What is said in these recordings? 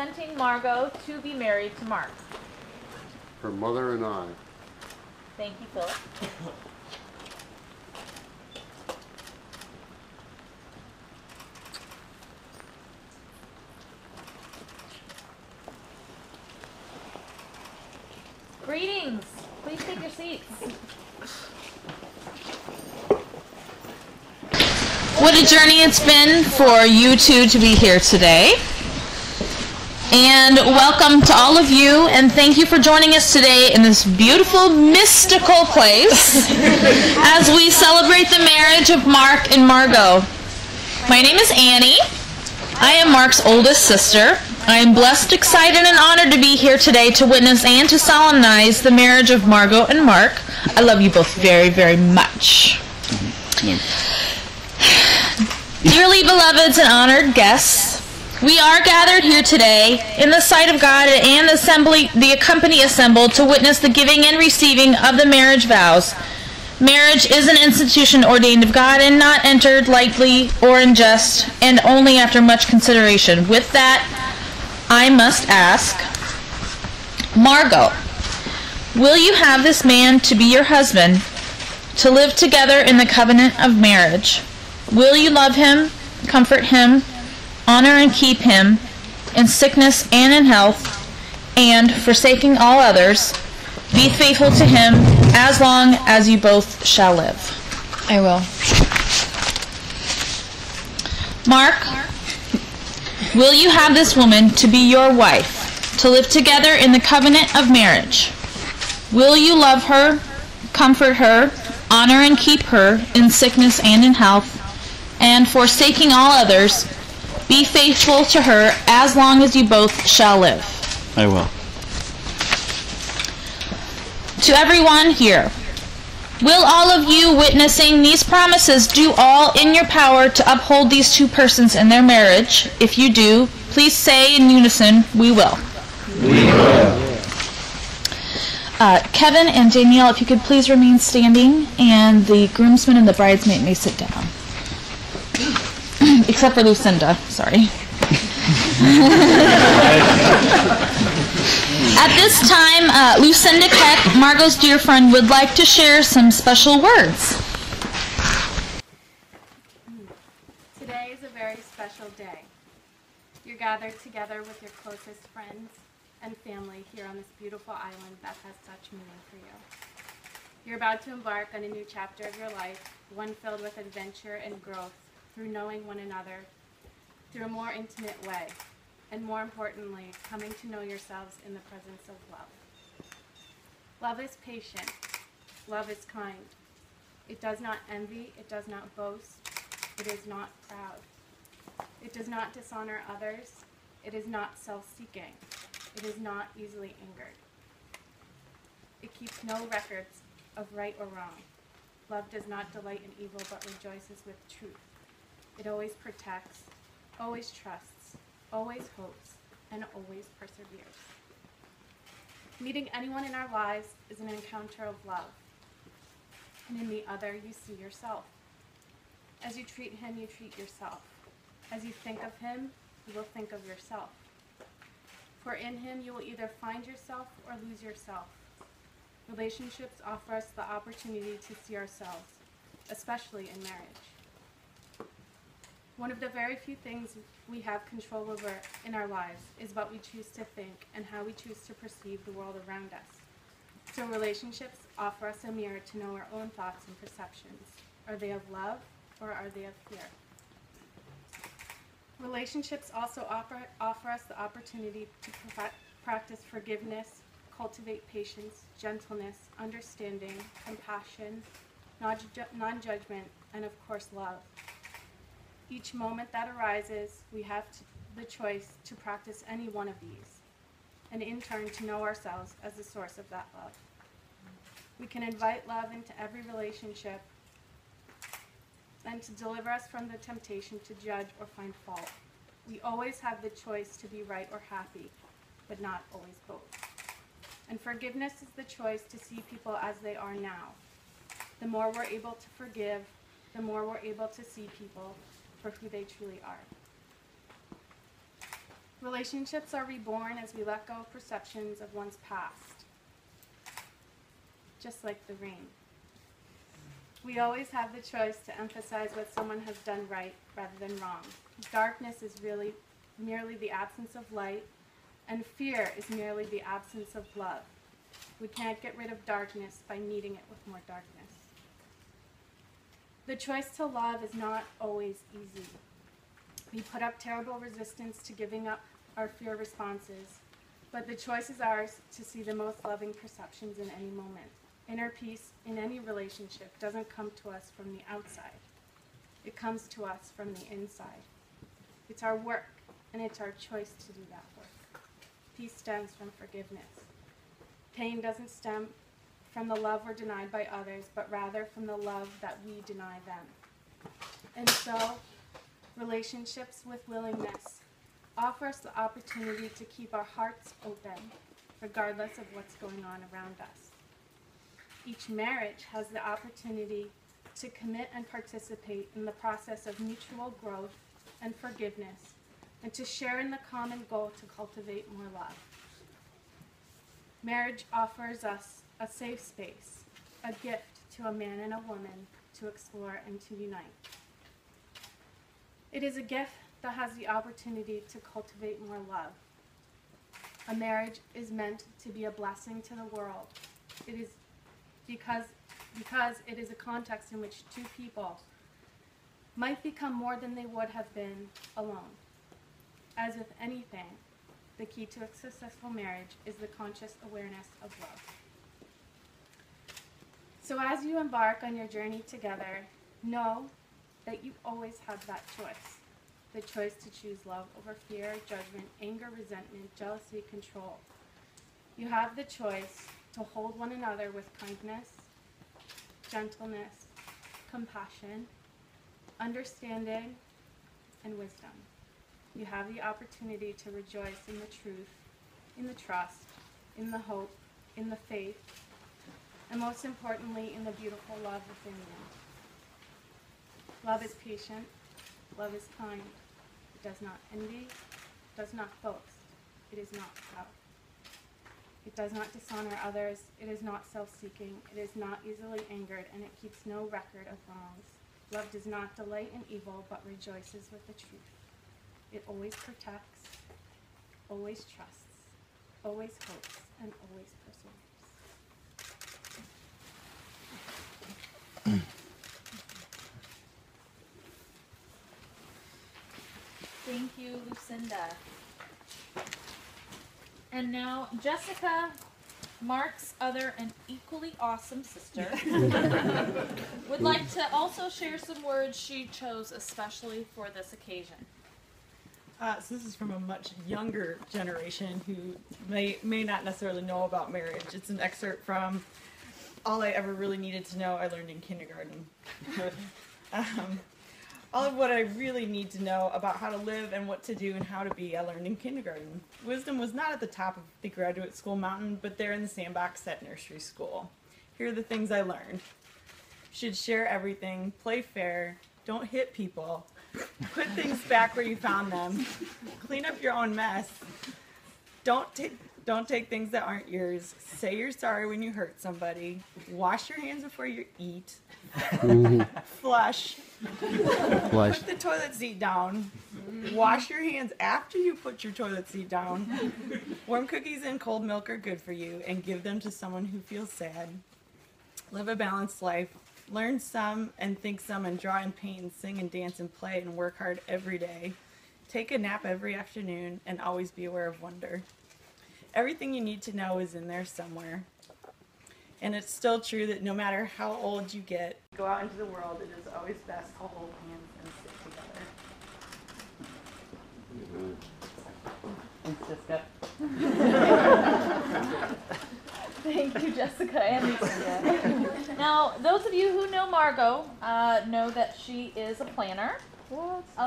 presenting Margaux to be married to Mark. Her mother and I. Thank you, Philip. Greetings. Please take your seats. What a journey it's been for you two to be here today. And welcome to all of you, and thank you for joining us today in this beautiful, mystical place as we celebrate the marriage of Mark and Margaux. My name is Annie. I am Mark's oldest sister. I am blessed, excited, and honored to be here today to witness and to solemnize the marriage of Margaux and Mark. I love you both very, very much. Dearly beloveds and honored guests, we are gathered here today in the sight of God and the company assembled to witness the giving and receiving of the marriage vows. Marriage is an institution ordained of God and not entered lightly or in jest, and only after much consideration. With that, I must ask, Margaux, will you have this man to be your husband, to live together in the covenant of marriage? Will you love him, comfort him, honor and keep him in sickness and in health, and, forsaking all others, be faithful to him as long as you both shall live? I will. Mark, will you have this woman to be your wife, to live together in the covenant of marriage? Will you love her, comfort her, honor and keep her in sickness and in health, and, forsaking all others, be faithful to her as long as you both shall live? I will. To everyone here, will all of you witnessing these promises do all in your power to uphold these two persons in their marriage? If you do, please say in unison, we will. We will. Kevin and Danielle, if you could please remain standing, and the groomsmen and the bridesmaid may sit down. Except for Lucinda, sorry. At this time, Lucinda Keck, Margaux's dear friend, would like to share some special words. Today is a very special day. You're gathered together with your closest friends and family here on this beautiful island that has such meaning for you. You're about to embark on a new chapter of your life, one filled with adventure and growth through knowing one another through a more intimate way, and more importantly, coming to know yourselves in the presence of love. Love is patient. Love is kind. It does not envy. It does not boast. It is not proud. It does not dishonor others. It is not self-seeking. It is not easily angered. It keeps no records of right or wrong. Love does not delight in evil, but rejoices with truth. It always protects, always trusts, always hopes, and always perseveres. Meeting anyone in our lives is an encounter of love, and in the other you see yourself. As you treat him, you treat yourself. As you think of him, you will think of yourself. For in him you will either find yourself or lose yourself. Relationships offer us the opportunity to see ourselves, especially in marriage. One of the very few things we have control over in our lives is what we choose to think and how we choose to perceive the world around us. So relationships offer us a mirror to know our own thoughts and perceptions. Are they of love or are they of fear? Relationships also offer us the opportunity to practice forgiveness, cultivate patience, gentleness, understanding, compassion, non-judgment, and of course love. Each moment that arises, we have the choice to practice any one of these, and in turn to know ourselves as the source of that love. We can invite love into every relationship and to deliver us from the temptation to judge or find fault. We always have the choice to be right or happy, but not always both. And forgiveness is the choice to see people as they are now. The more we're able to forgive, the more we're able to see people for who they truly are. Relationships are reborn as we let go of perceptions of one's past, just like the rain. We always have the choice to emphasize what someone has done right rather than wrong. Darkness is really merely the absence of light, and fear is merely the absence of love. We can't get rid of darkness by meeting it with more darkness. The choice to love is not always easy. We put up terrible resistance to giving up our fear responses, but the choice is ours to see the most loving perceptions in any moment. Inner peace in any relationship doesn't come to us from the outside. It comes to us from the inside. It's our work, and it's our choice to do that work. Peace stems from forgiveness. Pain doesn't stem from the love we're denied by others, but rather from the love that we deny them. And so, relationships with willingness offer us the opportunity to keep our hearts open, regardless of what's going on around us. Each marriage has the opportunity to commit and participate in the process of mutual growth and forgiveness, and to share in the common goal to cultivate more love. Marriage offers us a safe space, a gift to a man and a woman to explore and to unite. It is a gift that has the opportunity to cultivate more love. A marriage is meant to be a blessing to the world. It is because it is a context in which two people might become more than they would have been alone. As with anything, the key to a successful marriage is the conscious awareness of love. So as you embark on your journey together, know that you always have that choice. The choice to choose love over fear, judgment, anger, resentment, jealousy, control. You have the choice to hold one another with kindness, gentleness, compassion, understanding, and wisdom. You have the opportunity to rejoice in the truth, in the trust, in the hope, in the faith, and most importantly, in the beautiful love within you. Love is patient. Love is kind. It does not envy, does not boast. It is not proud. It does not dishonor others. It is not self-seeking. It is not easily angered, and it keeps no record of wrongs. Love does not delight in evil, but rejoices with the truth. It always protects, always trusts, always hopes, and always perseveres. Thank you, Lucinda. And now Jessica, Mark's other and equally awesome sister, would like to also share some words she chose especially for this occasion. So this is from a much younger generation who may not necessarily know about marriage. It's an excerpt from All I Ever Really Needed to Know I Learned in Kindergarten. All of what I really need to know about how to live and what to do and how to be, I learned in kindergarten. Wisdom was not at the top of the graduate school mountain, but there in the sandbox at nursery school. Here are the things I learned. Should share everything, play fair, don't hit people, put things back where you found them, clean up your own mess, don't take things that aren't yours, say you're sorry when you hurt somebody, wash your hands before you eat, flush, put the toilet seat down, wash your hands after you put your toilet seat down, warm cookies and cold milk are good for you, and give them to someone who feels sad. Live a balanced life. Learn some and think some and draw and paint and sing and dance and play and work hard every day. Take a nap every afternoon and always be aware of wonder. Everything you need to know is in there somewhere. And it's still true that no matter how old you get, go out into the world, it is always best to hold hands and stick together. Thanks, Jessica. Thank you, Jessica and Lucinda. Now, those of you who know Margaux know that she is a planner,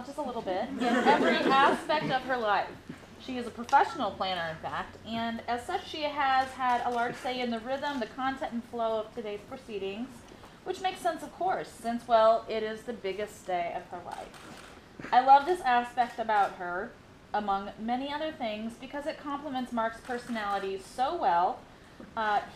just a little bit, in every aspect of her life. She is a professional planner, in fact, and as such she has had a large say in the rhythm, the content, and flow of today's proceedings, which makes sense, of course, since, well, it is the biggest day of her life. I love this aspect about her. among many other things, because it complements Mark's personality so well,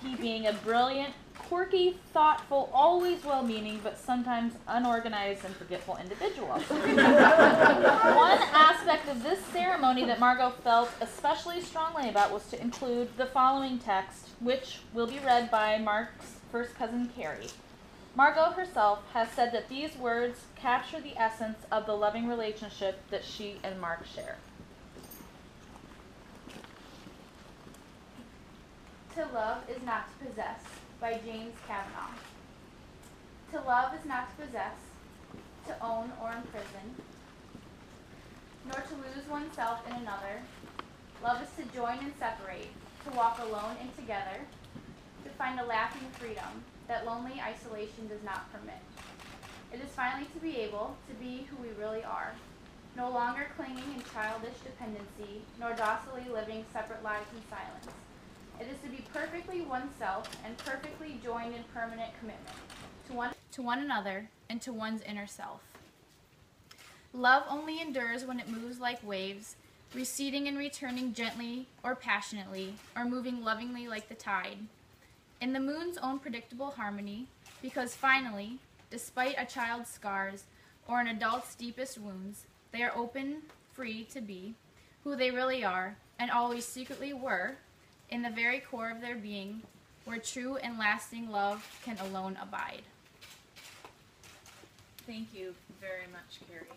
he being a brilliant, quirky, thoughtful, always well-meaning, but sometimes unorganized and forgetful individual. One aspect of this ceremony that Margaux felt especially strongly about was to include the following text, which will be read by Mark's first cousin, Carrie. Margaux herself has said that these words capture the essence of the loving relationship that she and Mark share. To love is not to possess, by James Kavanaugh. To love is not to possess, to own or imprison, nor to lose oneself in another. Love is to join and separate, to walk alone and together, to find a laughing freedom that lonely isolation does not permit. It is finally to be able to be who we really are, no longer clinging in childish dependency, nor docilely living separate lives in silence. It is to be perfectly oneself and perfectly joined in permanent commitment to one another and to one's inner self. Love only endures when it moves like waves, receding and returning gently or passionately, or moving lovingly like the tide. In the moon's own predictable harmony, because finally, despite a child's scars or an adult's deepest wounds, they are open, free to be who they really are and always secretly were, in the very core of their being, where true and lasting love can alone abide. Thank you very much, Carrie.